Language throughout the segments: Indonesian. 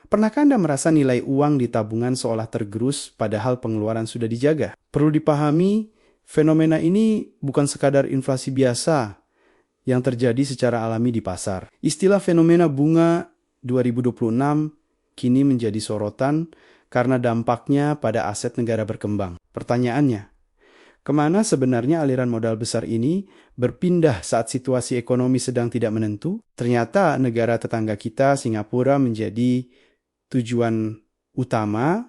Pernahkah Anda merasa nilai uang di tabungan seolah tergerus padahal pengeluaran sudah dijaga? Perlu dipahami, fenomena ini bukan sekadar inflasi biasa yang terjadi secara alami di pasar. Istilah fenomena bunga 2026 kini menjadi sorotan karena dampaknya pada aset negara berkembang. Pertanyaannya, kemana sebenarnya aliran modal besar ini berpindah saat situasi ekonomi sedang tidak menentu? Ternyata negara tetangga kita, Singapura, menjadi tujuan utama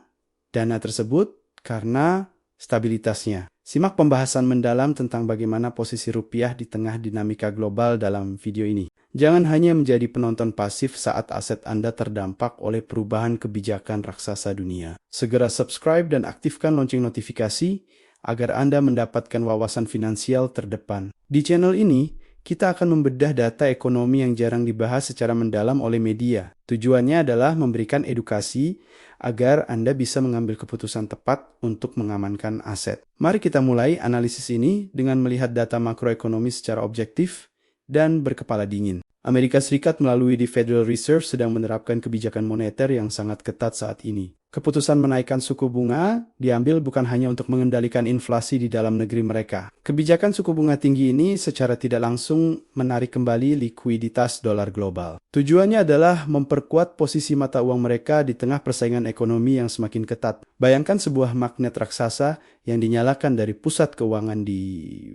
dana tersebut karena stabilitasnya. Simak pembahasan mendalam tentang bagaimana posisi rupiah di tengah dinamika global dalam video ini. Jangan hanya menjadi penonton pasif saat aset Anda terdampak oleh perubahan kebijakan raksasa dunia. Segera subscribe dan aktifkan lonceng notifikasi agar Anda mendapatkan wawasan finansial terdepan. Di channel ini, kita akan membedah data ekonomi yang jarang dibahas secara mendalam oleh media. Tujuannya adalah memberikan edukasi agar Anda bisa mengambil keputusan tepat untuk mengamankan aset. Mari kita mulai analisis ini dengan melihat data makroekonomi secara objektif dan berkepala dingin. Amerika Serikat melalui the Federal Reserve sedang menerapkan kebijakan moneter yang sangat ketat saat ini. Keputusan menaikkan suku bunga diambil bukan hanya untuk mengendalikan inflasi di dalam negeri mereka. Kebijakan suku bunga tinggi ini secara tidak langsung menarik kembali likuiditas dolar global. Tujuannya adalah memperkuat posisi mata uang mereka di tengah persaingan ekonomi yang semakin ketat. Bayangkan sebuah magnet raksasa yang dinyalakan dari pusat keuangan di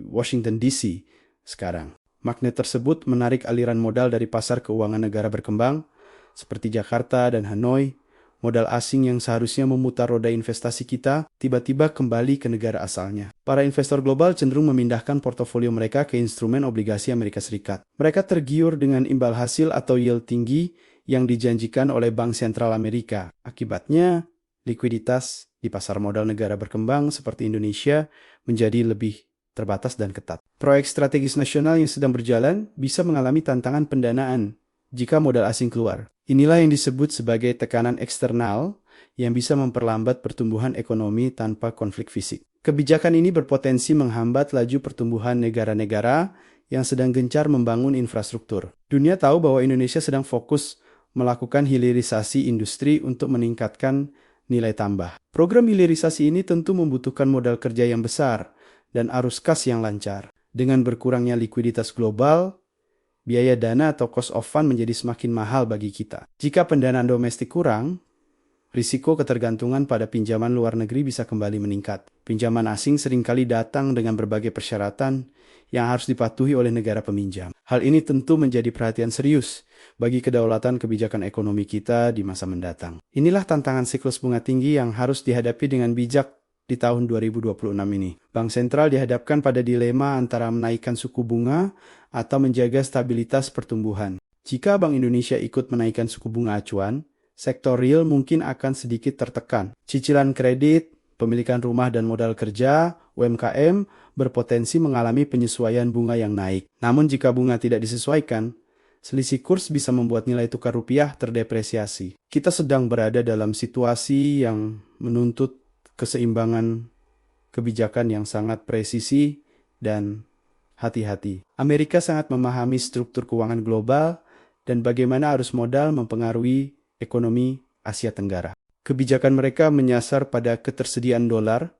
Washington DC sekarang. Magnet tersebut menarik aliran modal dari pasar keuangan negara berkembang seperti Jakarta dan Hanoi. Modal asing yang seharusnya memutar roda investasi kita tiba-tiba kembali ke negara asalnya. Para investor global cenderung memindahkan portofolio mereka ke instrumen obligasi Amerika Serikat. Mereka tergiur dengan imbal hasil atau yield tinggi yang dijanjikan oleh Bank Sentral Amerika. Akibatnya, likuiditas di pasar modal negara berkembang seperti Indonesia menjadi lebih terbatas dan ketat. Proyek strategis nasional yang sedang berjalan bisa mengalami tantangan pendanaan jika modal asing keluar. Inilah yang disebut sebagai tekanan eksternal yang bisa memperlambat pertumbuhan ekonomi tanpa konflik fisik. Kebijakan ini berpotensi menghambat laju pertumbuhan negara-negara yang sedang gencar membangun infrastruktur. Dunia tahu bahwa Indonesia sedang fokus melakukan hilirisasi industri untuk meningkatkan nilai tambah. Program hilirisasi ini tentu membutuhkan modal kerja yang besar dan arus kas yang lancar. Dengan berkurangnya likuiditas global, biaya dana atau cost of fund menjadi semakin mahal bagi kita. Jika pendanaan domestik kurang, risiko ketergantungan pada pinjaman luar negeri bisa kembali meningkat. Pinjaman asing seringkali datang dengan berbagai persyaratan yang harus dipatuhi oleh negara peminjam. Hal ini tentu menjadi perhatian serius bagi kedaulatan kebijakan ekonomi kita di masa mendatang. Inilah tantangan siklus bunga tinggi yang harus dihadapi dengan bijak di tahun 2026 ini. Bank sentral dihadapkan pada dilema antara menaikkan suku bunga atau menjaga stabilitas pertumbuhan. Jika Bank Indonesia ikut menaikkan suku bunga acuan, sektor real mungkin akan sedikit tertekan. Cicilan kredit, pemilikan rumah dan modal kerja, UMKM, berpotensi mengalami penyesuaian bunga yang naik. Namun jika bunga tidak disesuaikan, selisih kurs bisa membuat nilai tukar rupiah terdepresiasi. Kita sedang berada dalam situasi yang menuntut keseimbangan kebijakan yang sangat presisi dan hati-hati. Amerika sangat memahami struktur keuangan global dan bagaimana arus modal mempengaruhi ekonomi Asia Tenggara. Kebijakan mereka menyasar pada ketersediaan dolar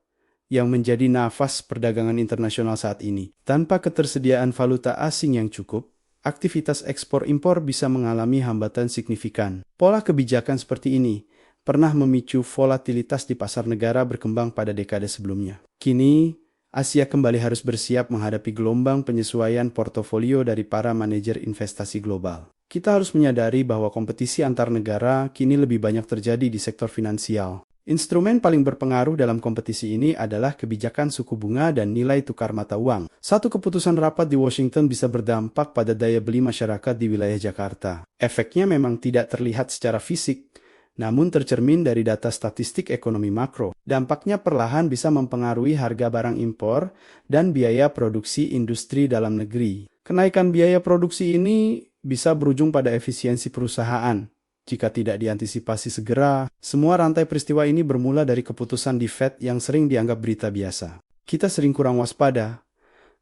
yang menjadi nafas perdagangan internasional saat ini. Tanpa ketersediaan valuta asing yang cukup, aktivitas ekspor-impor bisa mengalami hambatan signifikan. Pola kebijakan seperti ini pernah memicu volatilitas di pasar negara berkembang pada dekade sebelumnya. Kini, Asia kembali harus bersiap menghadapi gelombang penyesuaian portofolio dari para manajer investasi global. Kita harus menyadari bahwa kompetisi antar negara kini lebih banyak terjadi di sektor finansial. Instrumen paling berpengaruh dalam kompetisi ini adalah kebijakan suku bunga dan nilai tukar mata uang. Satu keputusan rapat di Washington bisa berdampak pada daya beli masyarakat di wilayah Jakarta. Efeknya memang tidak terlihat secara fisik, namun tercermin dari data statistik ekonomi makro. Dampaknya perlahan bisa mempengaruhi harga barang impor dan biaya produksi industri dalam negeri. Kenaikan biaya produksi ini bisa berujung pada efisiensi perusahaan. Jika tidak diantisipasi segera, semua rantai peristiwa ini bermula dari keputusan di Fed yang sering dianggap berita biasa. Kita sering kurang waspada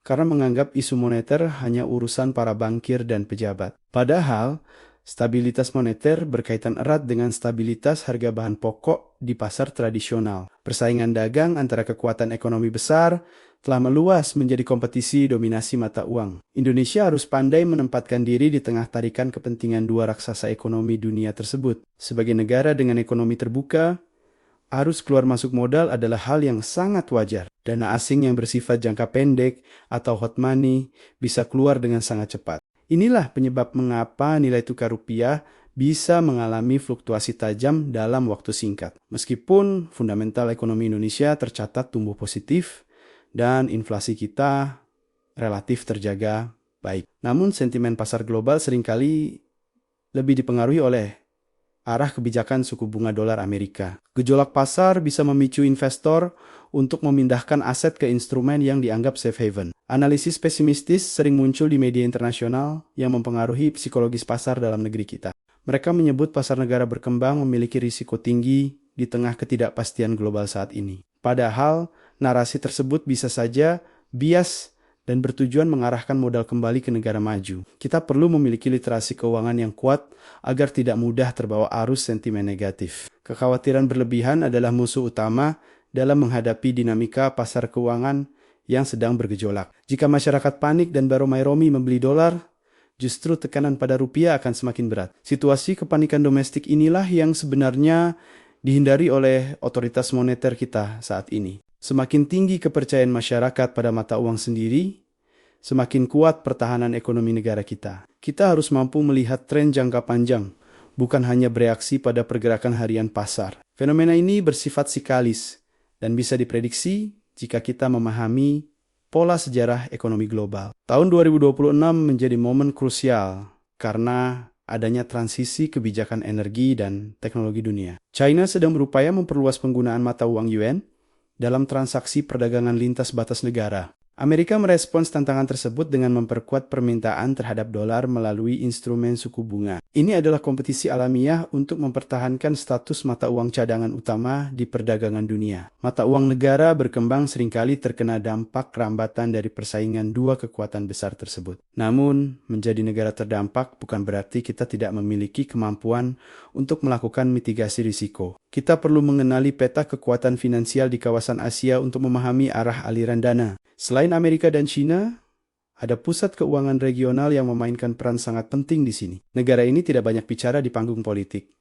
karena menganggap isu moneter hanya urusan para bankir dan pejabat. Padahal, Stabilitas moneter berkaitan erat dengan stabilitas harga bahan pokok di pasar tradisional. Persaingan dagang antara kekuatan ekonomi besar telah meluas menjadi kompetisi dominasi mata uang. Indonesia harus pandai menempatkan diri di tengah tarikan kepentingan dua raksasa ekonomi dunia tersebut. Sebagai negara dengan ekonomi terbuka, arus keluar masuk modal adalah hal yang sangat wajar. Dana asing yang bersifat jangka pendek atau hot money bisa keluar dengan sangat cepat. Inilah penyebab mengapa nilai tukar rupiah bisa mengalami fluktuasi tajam dalam waktu singkat. Meskipun fundamental ekonomi Indonesia tercatat tumbuh positif dan inflasi kita relatif terjaga baik. Namun sentimen pasar global seringkali lebih dipengaruhi oleh arah kebijakan suku bunga dolar Amerika. Gejolak pasar bisa memicu investor untuk memindahkan aset ke instrumen yang dianggap safe haven. Analisis pesimistis sering muncul di media internasional yang mempengaruhi psikologis pasar dalam negeri kita. Mereka menyebut pasar negara berkembang memiliki risiko tinggi di tengah ketidakpastian global saat ini. Padahal, narasi tersebut bisa saja bias dan bertujuan mengarahkan modal kembali ke negara maju. Kita perlu memiliki literasi keuangan yang kuat agar tidak mudah terbawa arus sentimen negatif. Kekhawatiran berlebihan adalah musuh utama dalam menghadapi dinamika pasar keuangan yang sedang bergejolak. Jika masyarakat panik dan baromai-romi membeli dolar, justru tekanan pada rupiah akan semakin berat. Situasi kepanikan domestik inilah yang sebenarnya dihindari oleh otoritas moneter kita saat ini. Semakin tinggi kepercayaan masyarakat pada mata uang sendiri, semakin kuat pertahanan ekonomi negara kita. Kita harus mampu melihat tren jangka panjang, bukan hanya bereaksi pada pergerakan harian pasar. Fenomena ini bersifat sikalis dan bisa diprediksi jika kita memahami pola sejarah ekonomi global. Tahun 2026 menjadi momen krusial karena adanya transisi kebijakan energi dan teknologi dunia. China sedang berupaya memperluas penggunaan mata uang yuan dalam transaksi perdagangan lintas batas negara. Amerika merespons tantangan tersebut dengan memperkuat permintaan terhadap dolar melalui instrumen suku bunga. Ini adalah kompetisi alamiah untuk mempertahankan status mata uang cadangan utama di perdagangan dunia. Mata uang negara berkembang seringkali terkena dampak rambatan dari persaingan dua kekuatan besar tersebut. Namun, menjadi negara terdampak bukan berarti kita tidak memiliki kemampuan untuk melakukan mitigasi risiko. Kita perlu mengenali peta kekuatan finansial di kawasan Asia untuk memahami arah aliran dana. Selain Amerika dan China, ada pusat keuangan regional yang memainkan peran sangat penting di sini. Negara ini tidak banyak bicara di panggung politik,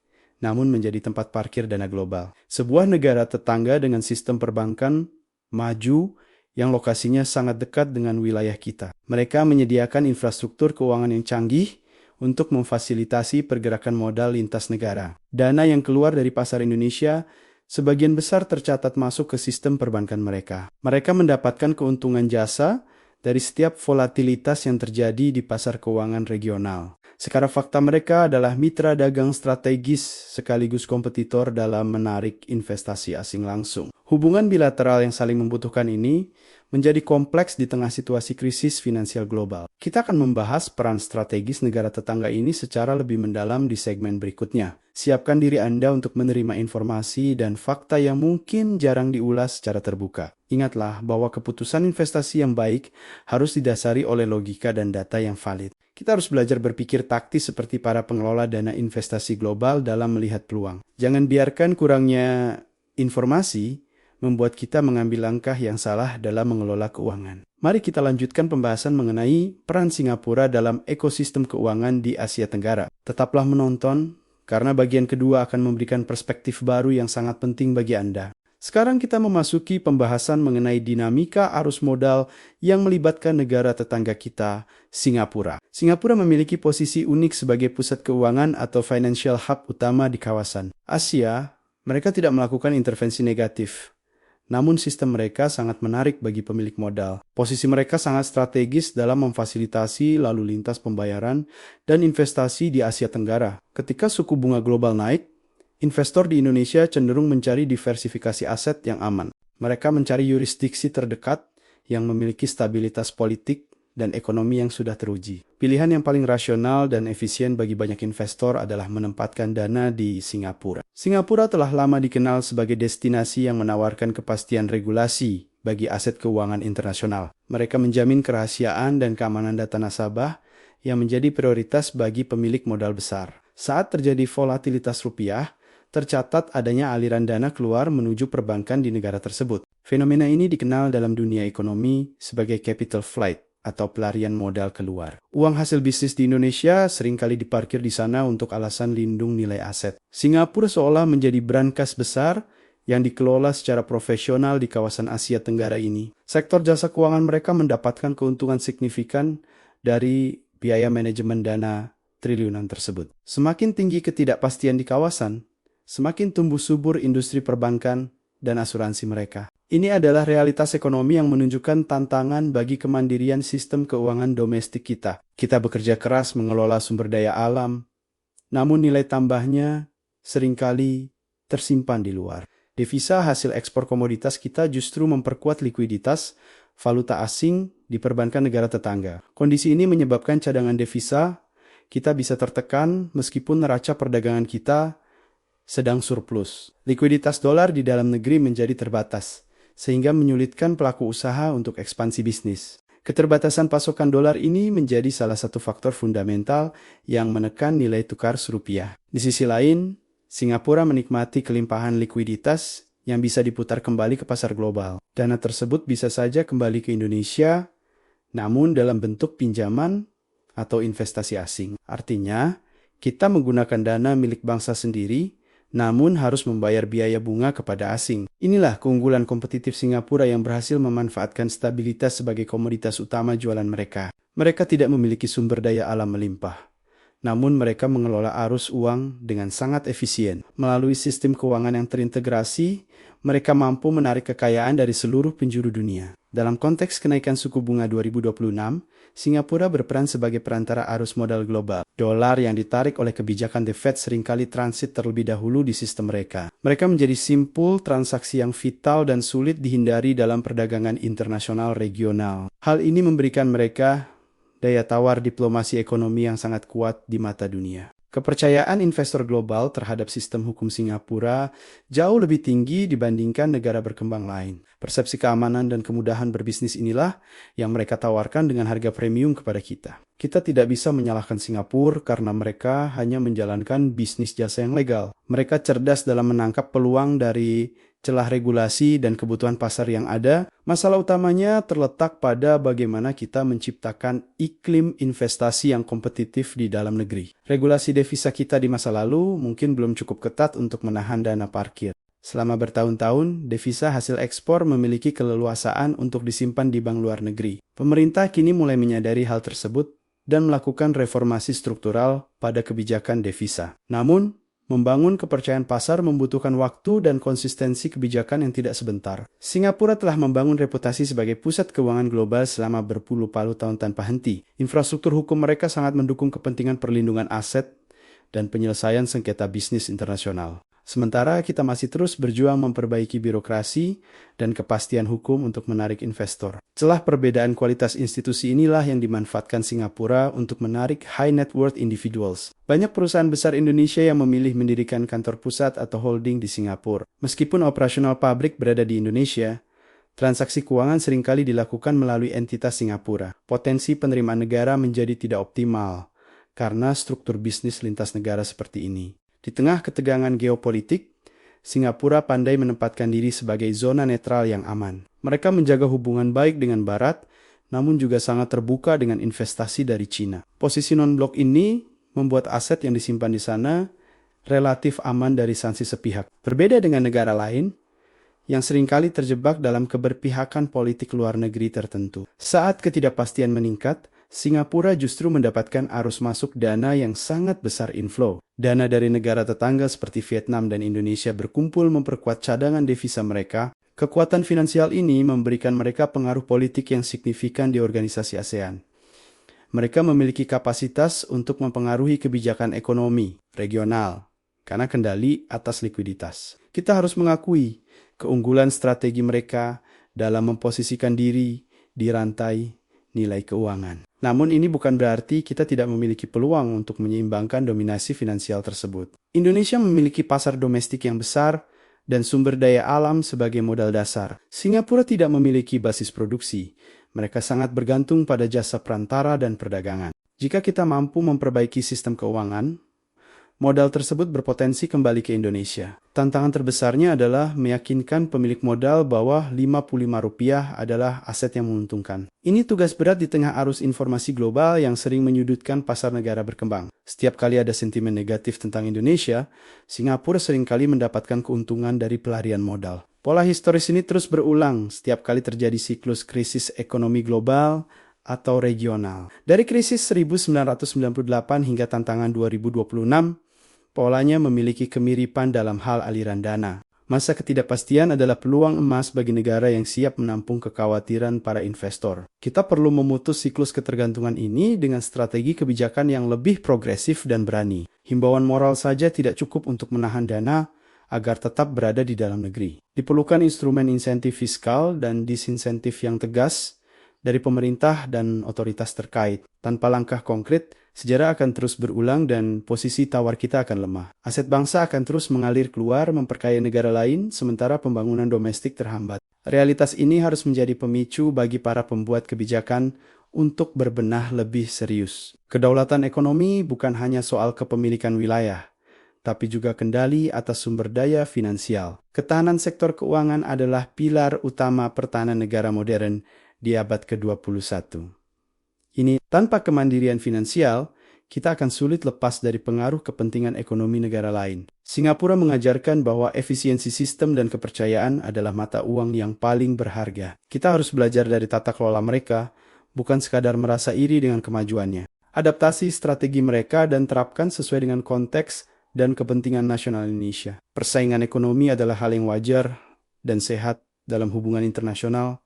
namun menjadi tempat parkir dana global. Sebuah negara tetangga dengan sistem perbankan maju yang lokasinya sangat dekat dengan wilayah kita. Mereka menyediakan infrastruktur keuangan yang canggih untuk memfasilitasi pergerakan modal lintas negara. Dana yang keluar dari pasar Indonesia sebagian besar tercatat masuk ke sistem perbankan mereka. Mereka mendapatkan keuntungan jasa dari setiap volatilitas yang terjadi di pasar keuangan regional. Sekarang fakta mereka adalah mitra dagang strategis sekaligus kompetitor dalam menarik investasi asing langsung. Hubungan bilateral yang saling membutuhkan ini menjadi kompleks di tengah situasi krisis finansial global. Kita akan membahas peran strategis negara tetangga ini secara lebih mendalam di segmen berikutnya. Siapkan diri Anda untuk menerima informasi dan fakta yang mungkin jarang diulas secara terbuka. Ingatlah bahwa keputusan investasi yang baik harus didasari oleh logika dan data yang valid. Kita harus belajar berpikir taktis seperti para pengelola dana investasi global dalam melihat peluang. Jangan biarkan kurangnya informasi membuat kita mengambil langkah yang salah dalam mengelola keuangan. Mari kita lanjutkan pembahasan mengenai peran Singapura dalam ekosistem keuangan di Asia Tenggara. Tetaplah menonton, karena bagian kedua akan memberikan perspektif baru yang sangat penting bagi Anda. Sekarang kita memasuki pembahasan mengenai dinamika arus modal yang melibatkan negara tetangga kita, Singapura. Singapura memiliki posisi unik sebagai pusat keuangan atau financial hub utama di kawasan Asia. Mereka tidak melakukan intervensi negatif. Namun sistem mereka sangat menarik bagi pemilik modal. Posisi mereka sangat strategis dalam memfasilitasi lalu lintas pembayaran dan investasi di Asia Tenggara. Ketika suku bunga global naik, investor di Indonesia cenderung mencari diversifikasi aset yang aman. Mereka mencari yurisdiksi terdekat yang memiliki stabilitas politik dan ekonomi yang sudah teruji. Pilihan yang paling rasional dan efisien bagi banyak investor adalah menempatkan dana di Singapura. Singapura telah lama dikenal sebagai destinasi yang menawarkan kepastian regulasi bagi aset keuangan internasional. Mereka menjamin kerahasiaan dan keamanan data nasabah yang menjadi prioritas bagi pemilik modal besar. Saat terjadi volatilitas rupiah, tercatat adanya aliran dana keluar menuju perbankan di negara tersebut. Fenomena ini dikenal dalam dunia ekonomi sebagai capital flight atau pelarian modal keluar. Uang hasil bisnis di Indonesia seringkali diparkir di sana untuk alasan lindung nilai aset. Singapura seolah menjadi brankas besar yang dikelola secara profesional di kawasan Asia Tenggara ini. Sektor jasa keuangan mereka mendapatkan keuntungan signifikan dari biaya manajemen dana triliunan tersebut. Semakin tinggi ketidakpastian di kawasan, semakin tumbuh subur industri perbankan dan asuransi mereka. Ini adalah realitas ekonomi yang menunjukkan tantangan bagi kemandirian sistem keuangan domestik kita. Kita bekerja keras mengelola sumber daya alam, namun nilai tambahnya seringkali tersimpan di luar. Devisa hasil ekspor komoditas kita justru memperkuat likuiditas valuta asing di perbankan negara tetangga. Kondisi ini menyebabkan cadangan devisa kita bisa tertekan meskipun neraca perdagangan kita sedang surplus. Likuiditas dolar di dalam negeri menjadi terbatas, sehingga menyulitkan pelaku usaha untuk ekspansi bisnis. Keterbatasan pasokan dolar ini menjadi salah satu faktor fundamental yang menekan nilai tukar rupiah. Di sisi lain, Singapura menikmati kelimpahan likuiditas yang bisa diputar kembali ke pasar global. Dana tersebut bisa saja kembali ke Indonesia, namun dalam bentuk pinjaman atau investasi asing. Artinya, kita menggunakan dana milik bangsa sendiri, namun harus membayar biaya bunga kepada asing. Inilah keunggulan kompetitif Singapura yang berhasil memanfaatkan stabilitas sebagai komoditas utama jualan mereka. Mereka tidak memiliki sumber daya alam melimpah, namun mereka mengelola arus uang dengan sangat efisien. Melalui sistem keuangan yang terintegrasi, mereka mampu menarik kekayaan dari seluruh penjuru dunia. Dalam konteks kenaikan suku bunga 2026, Singapura berperan sebagai perantara arus modal global. Dolar yang ditarik oleh kebijakan The Fed seringkali transit terlebih dahulu di sistem mereka. Mereka menjadi simpul transaksi yang vital dan sulit dihindari dalam perdagangan internasional regional. Hal ini memberikan mereka daya tawar diplomasi ekonomi yang sangat kuat di mata dunia. Kepercayaan investor global terhadap sistem hukum Singapura jauh lebih tinggi dibandingkan negara berkembang lain. Persepsi keamanan dan kemudahan berbisnis inilah yang mereka tawarkan dengan harga premium kepada kita. Kita tidak bisa menyalahkan Singapura karena mereka hanya menjalankan bisnis jasa yang legal. Mereka cerdas dalam menangkap peluang dari celah regulasi dan kebutuhan pasar yang ada. Masalah utamanya terletak pada bagaimana kita menciptakan iklim investasi yang kompetitif di dalam negeri. Regulasi devisa kita di masa lalu mungkin belum cukup ketat untuk menahan dana parkir. Selama bertahun-tahun, devisa hasil ekspor memiliki keleluasaan untuk disimpan di bank luar negeri. Pemerintah kini mulai menyadari hal tersebut dan melakukan reformasi struktural pada kebijakan devisa. Namun, membangun kepercayaan pasar membutuhkan waktu dan konsistensi kebijakan yang tidak sebentar. Singapura telah membangun reputasi sebagai pusat keuangan global selama berpuluh-puluh tahun tanpa henti. Infrastruktur hukum mereka sangat mendukung kepentingan perlindungan aset dan penyelesaian sengketa bisnis internasional. Sementara kita masih terus berjuang memperbaiki birokrasi dan kepastian hukum untuk menarik investor. Celah perbedaan kualitas institusi inilah yang dimanfaatkan Singapura untuk menarik high net worth individuals. Banyak perusahaan besar Indonesia yang memilih mendirikan kantor pusat atau holding di Singapura. Meskipun operasional pabrik berada di Indonesia, transaksi keuangan seringkali dilakukan melalui entitas Singapura. Potensi penerimaan negara menjadi tidak optimal karena struktur bisnis lintas negara seperti ini. Di tengah ketegangan geopolitik, Singapura pandai menempatkan diri sebagai zona netral yang aman. Mereka menjaga hubungan baik dengan Barat, namun juga sangat terbuka dengan investasi dari Cina. Posisi non-blok ini membuat aset yang disimpan di sana relatif aman dari sanksi sepihak. Berbeda dengan negara lain, yang seringkali terjebak dalam keberpihakan politik luar negeri tertentu. Saat ketidakpastian meningkat, Singapura justru mendapatkan arus masuk dana yang sangat besar inflow. Dana dari negara tetangga seperti Vietnam dan Indonesia berkumpul memperkuat cadangan devisa mereka. Kekuatan finansial ini memberikan mereka pengaruh politik yang signifikan di organisasi ASEAN. Mereka memiliki kapasitas untuk mempengaruhi kebijakan ekonomi regional karena kendali atas likuiditas. Kita harus mengakui keunggulan strategi mereka dalam memposisikan diri di rantai nilai keuangan. Namun ini bukan berarti kita tidak memiliki peluang untuk menyeimbangkan dominasi finansial tersebut. Indonesia memiliki pasar domestik yang besar dan sumber daya alam sebagai modal dasar. Singapura tidak memiliki basis produksi. Mereka sangat bergantung pada jasa perantara dan perdagangan. Jika kita mampu memperbaiki sistem keuangan, modal tersebut berpotensi kembali ke Indonesia. Tantangan terbesarnya adalah meyakinkan pemilik modal bahwa Rp55 adalah aset yang menguntungkan. Ini tugas berat di tengah arus informasi global yang sering menyudutkan pasar negara berkembang. Setiap kali ada sentimen negatif tentang Indonesia, Singapura seringkali mendapatkan keuntungan dari pelarian modal. Pola historis ini terus berulang setiap kali terjadi siklus krisis ekonomi global atau regional. Dari krisis 1998 hingga tantangan 2026, polanya memiliki kemiripan dalam hal aliran dana. Masa ketidakpastian adalah peluang emas bagi negara yang siap menampung kekhawatiran para investor. Kita perlu memutus siklus ketergantungan ini dengan strategi kebijakan yang lebih progresif dan berani. Himbauan moral saja tidak cukup untuk menahan dana agar tetap berada di dalam negeri. Diperlukan instrumen insentif fiskal dan disinsentif yang tegas dari pemerintah dan otoritas terkait. Tanpa langkah konkret, sejarah akan terus berulang dan posisi tawar kita akan lemah. Aset bangsa akan terus mengalir keluar memperkaya negara lain, sementara pembangunan domestik terhambat. Realitas ini harus menjadi pemicu bagi para pembuat kebijakan untuk berbenah lebih serius. Kedaulatan ekonomi bukan hanya soal kepemilikan wilayah, tapi juga kendali atas sumber daya finansial. Ketahanan sektor keuangan adalah pilar utama pertahanan negara modern di abad ke-21. Ini, tanpa kemandirian finansial, kita akan sulit lepas dari pengaruh kepentingan ekonomi negara lain. Singapura mengajarkan bahwa efisiensi sistem dan kepercayaan adalah mata uang yang paling berharga. Kita harus belajar dari tata kelola mereka, bukan sekadar merasa iri dengan kemajuannya. Adaptasi strategi mereka dan terapkan sesuai dengan konteks dan kepentingan nasional Indonesia. Persaingan ekonomi adalah hal yang wajar dan sehat dalam hubungan internasional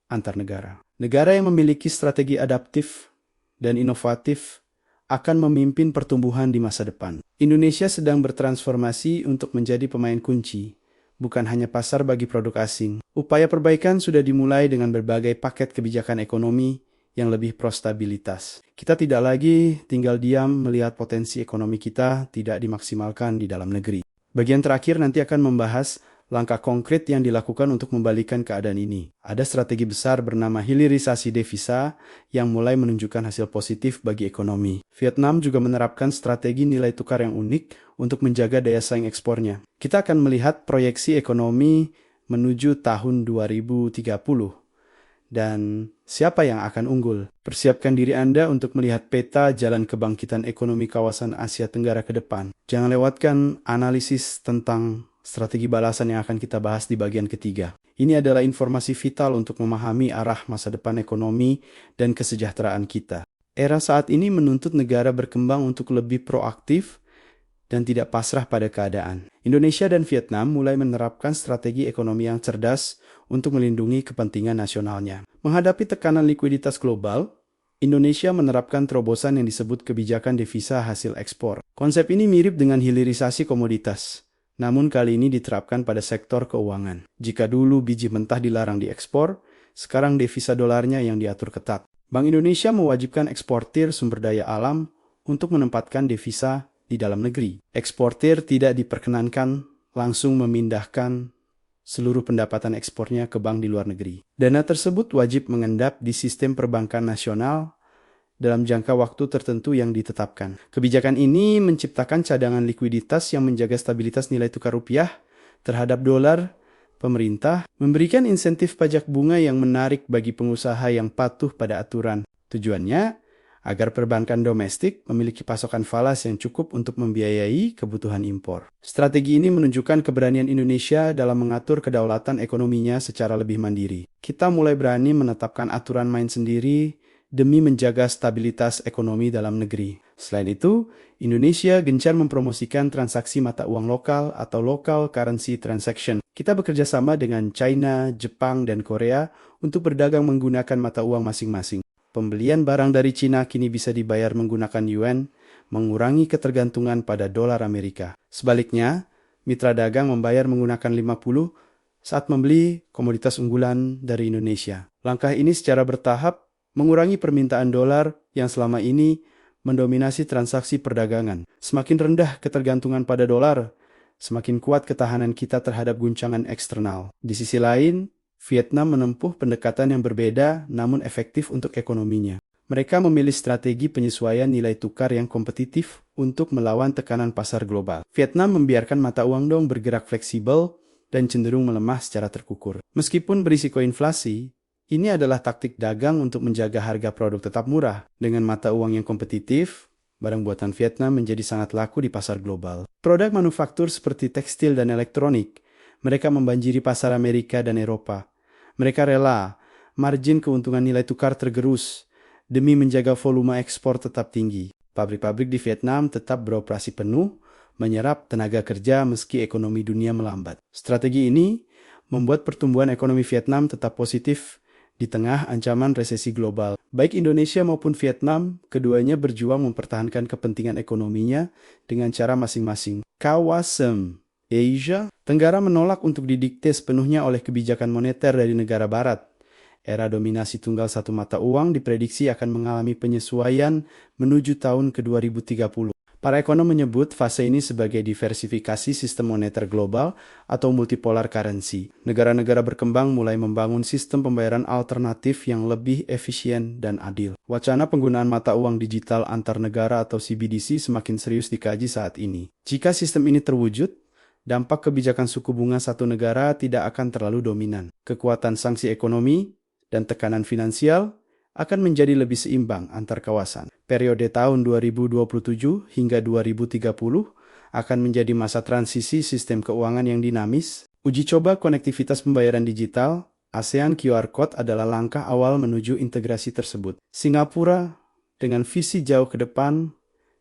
antar negara. Negara yang memiliki strategi adaptif dan inovatif akan memimpin pertumbuhan di masa depan. Indonesia sedang bertransformasi untuk menjadi pemain kunci, bukan hanya pasar bagi produk asing. Upaya perbaikan sudah dimulai dengan berbagai paket kebijakan ekonomi yang lebih pro-stabilitas. Kita tidak lagi tinggal diam melihat potensi ekonomi kita tidak dimaksimalkan di dalam negeri. Bagian terakhir nanti akan membahas langkah konkret yang dilakukan untuk membalikan keadaan ini. Ada strategi besar bernama hilirisasi devisa yang mulai menunjukkan hasil positif bagi ekonomi. Vietnam juga menerapkan strategi nilai tukar yang unik untuk menjaga daya saing ekspornya. Kita akan melihat proyeksi ekonomi menuju tahun 2030. Dan siapa yang akan unggul? Persiapkan diri Anda untuk melihat peta jalan kebangkitan ekonomi kawasan Asia Tenggara ke depan. Jangan lewatkan analisis tentang strategi balasan yang akan kita bahas di bagian ketiga. Ini adalah informasi vital untuk memahami arah masa depan ekonomi dan kesejahteraan kita. Era saat ini menuntut negara berkembang untuk lebih proaktif dan tidak pasrah pada keadaan. Indonesia dan Vietnam mulai menerapkan strategi ekonomi yang cerdas untuk melindungi kepentingan nasionalnya. Menghadapi tekanan likuiditas global, Indonesia menerapkan terobosan yang disebut kebijakan devisa hasil ekspor. Konsep ini mirip dengan hilirisasi komoditas, namun kali ini diterapkan pada sektor keuangan. Jika dulu biji mentah dilarang diekspor, sekarang devisa dolarnya yang diatur ketat. Bank Indonesia mewajibkan eksportir sumber daya alam untuk menempatkan devisa di dalam negeri. Eksportir tidak diperkenankan langsung memindahkan seluruh pendapatan ekspornya ke bank di luar negeri. Dana tersebut wajib mengendap di sistem perbankan nasional dalam jangka waktu tertentu yang ditetapkan. Kebijakan ini menciptakan cadangan likuiditas yang menjaga stabilitas nilai tukar rupiah terhadap dolar. Pemerintah memberikan insentif pajak bunga yang menarik bagi pengusaha yang patuh pada aturan. Tujuannya agar perbankan domestik memiliki pasokan falas yang cukup untuk membiayai kebutuhan impor. Strategi ini menunjukkan keberanian Indonesia dalam mengatur kedaulatan ekonominya secara lebih mandiri. Kita mulai berani menetapkan aturan main sendiri demi menjaga stabilitas ekonomi dalam negeri. Selain itu, Indonesia gencar mempromosikan transaksi mata uang lokal atau local currency transaction. Kita bekerja sama dengan China, Jepang, dan Korea untuk berdagang menggunakan mata uang masing-masing. Pembelian barang dari Cina kini bisa dibayar menggunakan yuan, mengurangi ketergantungan pada dolar Amerika. Sebaliknya, mitra dagang membayar menggunakan 50 saat membeli komoditas unggulan dari Indonesia. Langkah ini secara bertahap mengurangi permintaan dolar yang selama ini mendominasi transaksi perdagangan. Semakin rendah ketergantungan pada dolar, semakin kuat ketahanan kita terhadap guncangan eksternal. Di sisi lain, Vietnam menempuh pendekatan yang berbeda namun efektif untuk ekonominya. Mereka memilih strategi penyesuaian nilai tukar yang kompetitif untuk melawan tekanan pasar global. Vietnam membiarkan mata uang dong bergerak fleksibel dan cenderung melemah secara terkukur. Meskipun berisiko inflasi, ini adalah taktik dagang untuk menjaga harga produk tetap murah. Dengan mata uang yang kompetitif, barang buatan Vietnam menjadi sangat laku di pasar global. Produk manufaktur seperti tekstil dan elektronik, mereka membanjiri pasar Amerika dan Eropa. Mereka rela margin keuntungan nilai tukar tergerus demi menjaga volume ekspor tetap tinggi. Pabrik-pabrik di Vietnam tetap beroperasi penuh, menyerap tenaga kerja meski ekonomi dunia melambat. Strategi ini membuat pertumbuhan ekonomi Vietnam tetap positif di tengah ancaman resesi global. Baik Indonesia maupun Vietnam, keduanya berjuang mempertahankan kepentingan ekonominya dengan cara masing-masing. Kawasan Asia Tenggara menolak untuk didikte sepenuhnya oleh kebijakan moneter dari negara barat. Era dominasi tunggal satu mata uang diprediksi akan mengalami penyesuaian menuju tahun ke-2030. Para ekonom menyebut fase ini sebagai diversifikasi sistem moneter global atau multipolar currency. Negara-negara berkembang mulai membangun sistem pembayaran alternatif yang lebih efisien dan adil. Wacana penggunaan mata uang digital antar negara atau CBDC semakin serius dikaji saat ini. Jika sistem ini terwujud, dampak kebijakan suku bunga satu negara tidak akan terlalu dominan. Kekuatan sanksi ekonomi dan tekanan finansial akan menjadi lebih seimbang antar kawasan. Periode tahun 2027 hingga 2030 akan menjadi masa transisi sistem keuangan yang dinamis. Uji coba konektivitas pembayaran digital, ASEAN QR Code adalah langkah awal menuju integrasi tersebut. Singapura dengan visi jauh ke depan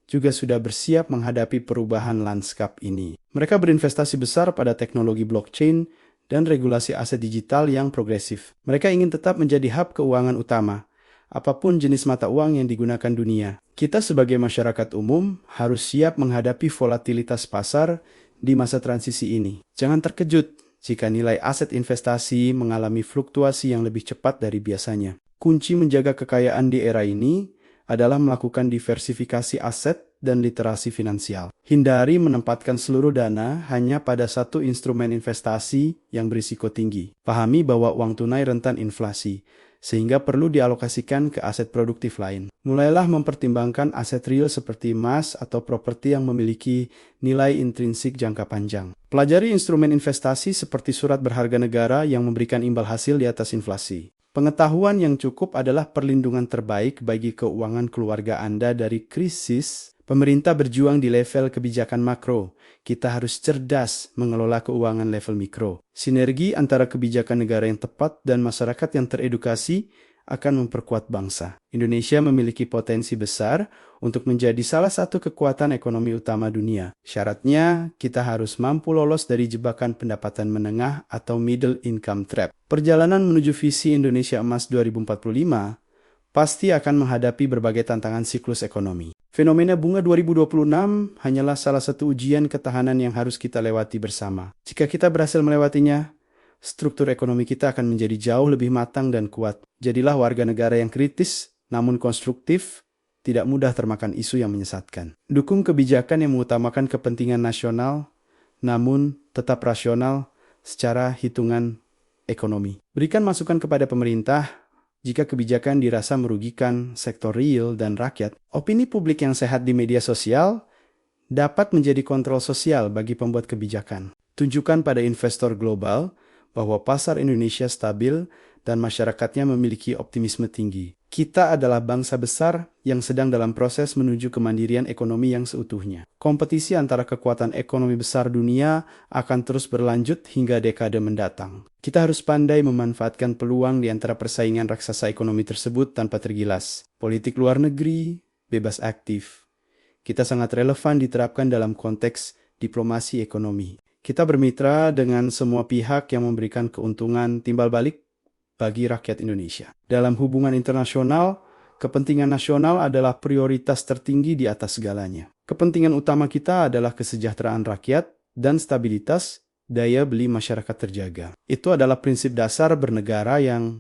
juga sudah bersiap menghadapi perubahan lanskap ini. Mereka berinvestasi besar pada teknologi blockchain dan regulasi aset digital yang progresif. Mereka ingin tetap menjadi hub keuangan utama, apapun jenis mata uang yang digunakan dunia. Kita sebagai masyarakat umum harus siap menghadapi volatilitas pasar di masa transisi ini. Jangan terkejut jika nilai aset investasi mengalami fluktuasi yang lebih cepat dari biasanya. Kunci menjaga kekayaan di era ini adalah melakukan diversifikasi aset dan literasi finansial. Hindari menempatkan seluruh dana hanya pada satu instrumen investasi yang berisiko tinggi. Pahami bahwa uang tunai rentan inflasi, sehingga perlu dialokasikan ke aset produktif lain. Mulailah mempertimbangkan aset real seperti emas atau properti yang memiliki nilai intrinsik jangka panjang. Pelajari instrumen investasi seperti surat berharga negara yang memberikan imbal hasil di atas inflasi. Pengetahuan yang cukup adalah perlindungan terbaik bagi keuangan keluarga Anda dari krisis. Pemerintah berjuang di level kebijakan makro. Kita harus cerdas mengelola keuangan level mikro. Sinergi antara kebijakan negara yang tepat dan masyarakat yang teredukasi akan memperkuat bangsa. Indonesia memiliki potensi besar untuk menjadi salah satu kekuatan ekonomi utama dunia. Syaratnya, kita harus mampu lolos dari jebakan pendapatan menengah atau middle income trap. Perjalanan menuju visi Indonesia Emas 2045 pasti akan menghadapi berbagai tantangan siklus ekonomi. Fenomena bunga 2026 hanyalah salah satu ujian ketahanan yang harus kita lewati bersama. Jika kita berhasil melewatinya, struktur ekonomi kita akan menjadi jauh lebih matang dan kuat. Jadilah warga negara yang kritis, namun konstruktif, tidak mudah termakan isu yang menyesatkan. Dukung kebijakan yang mengutamakan kepentingan nasional, namun tetap rasional secara hitungan ekonomi. Berikan masukan kepada pemerintah jika kebijakan dirasa merugikan sektor real dan rakyat. Opini publik yang sehat di media sosial dapat menjadi kontrol sosial bagi pembuat kebijakan. Tunjukkan pada investor global bahwa pasar Indonesia stabil dan masyarakatnya memiliki optimisme tinggi. Kita adalah bangsa besar yang sedang dalam proses menuju kemandirian ekonomi yang seutuhnya. Kompetisi antara kekuatan ekonomi besar dunia akan terus berlanjut hingga dekade mendatang. Kita harus pandai memanfaatkan peluang di antara persaingan raksasa ekonomi tersebut tanpa tergilas. Politik luar negeri bebas aktif. Kita sangat relevan diterapkan dalam konteks diplomasi ekonomi. Kita bermitra dengan semua pihak yang memberikan keuntungan timbal balik bagi rakyat Indonesia. Dalam hubungan internasional, kepentingan nasional adalah prioritas tertinggi di atas segalanya. Kepentingan utama kita adalah kesejahteraan rakyat dan stabilitas daya beli masyarakat terjaga. Itu adalah prinsip dasar bernegara yang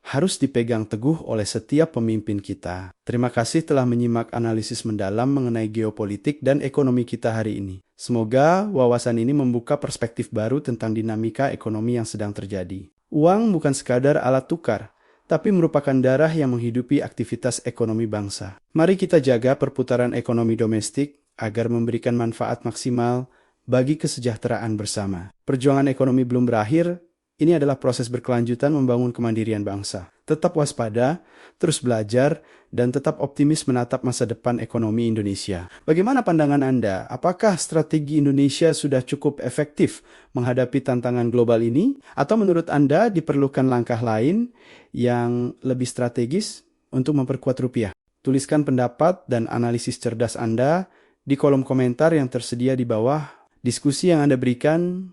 harus dipegang teguh oleh setiap pemimpin kita. Terima kasih telah menyimak analisis mendalam mengenai geopolitik dan ekonomi kita hari ini. Semoga wawasan ini membuka perspektif baru tentang dinamika ekonomi yang sedang terjadi. Uang bukan sekadar alat tukar, tapi merupakan darah yang menghidupi aktivitas ekonomi bangsa. Mari kita jaga perputaran ekonomi domestik agar memberikan manfaat maksimal bagi kesejahteraan bersama. Perjuangan ekonomi belum berakhir, ini adalah proses berkelanjutan membangun kemandirian bangsa. Tetap waspada, terus belajar, dan tetap optimis menatap masa depan ekonomi Indonesia. Bagaimana pandangan Anda? Apakah strategi Indonesia sudah cukup efektif menghadapi tantangan global ini? Atau menurut Anda diperlukan langkah lain yang lebih strategis untuk memperkuat rupiah? Tuliskan pendapat dan analisis cerdas Anda di kolom komentar yang tersedia di bawah. Diskusi yang Anda berikan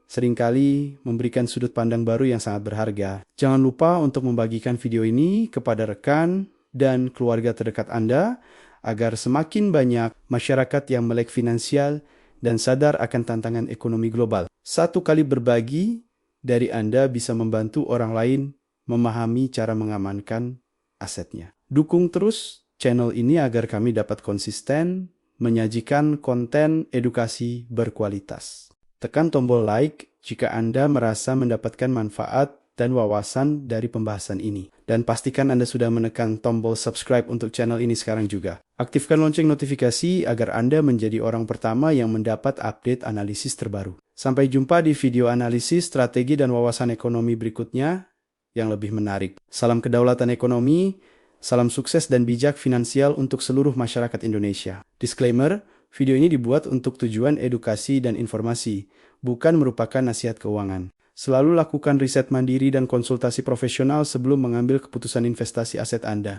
seringkali memberikan sudut pandang baru yang sangat berharga. Jangan lupa untuk membagikan video ini kepada rekan dan keluarga terdekat Anda agar semakin banyak masyarakat yang melek finansial dan sadar akan tantangan ekonomi global. Satu kali berbagi dari Anda bisa membantu orang lain memahami cara mengamankan asetnya. Dukung terus channel ini agar kami dapat konsisten menyajikan konten edukasi berkualitas. Tekan tombol like jika Anda merasa mendapatkan manfaat dan wawasan dari pembahasan ini. Dan pastikan Anda sudah menekan tombol subscribe untuk channel ini sekarang juga. Aktifkan lonceng notifikasi agar Anda menjadi orang pertama yang mendapat update analisis terbaru. Sampai jumpa di video analisis, strategi, dan wawasan ekonomi berikutnya yang lebih menarik. Salam kedaulatan ekonomi, salam sukses dan bijak finansial untuk seluruh masyarakat Indonesia. Disclaimer, video ini dibuat untuk tujuan edukasi dan informasi, bukan merupakan nasihat keuangan. Selalu lakukan riset mandiri dan konsultasi profesional sebelum mengambil keputusan investasi aset Anda.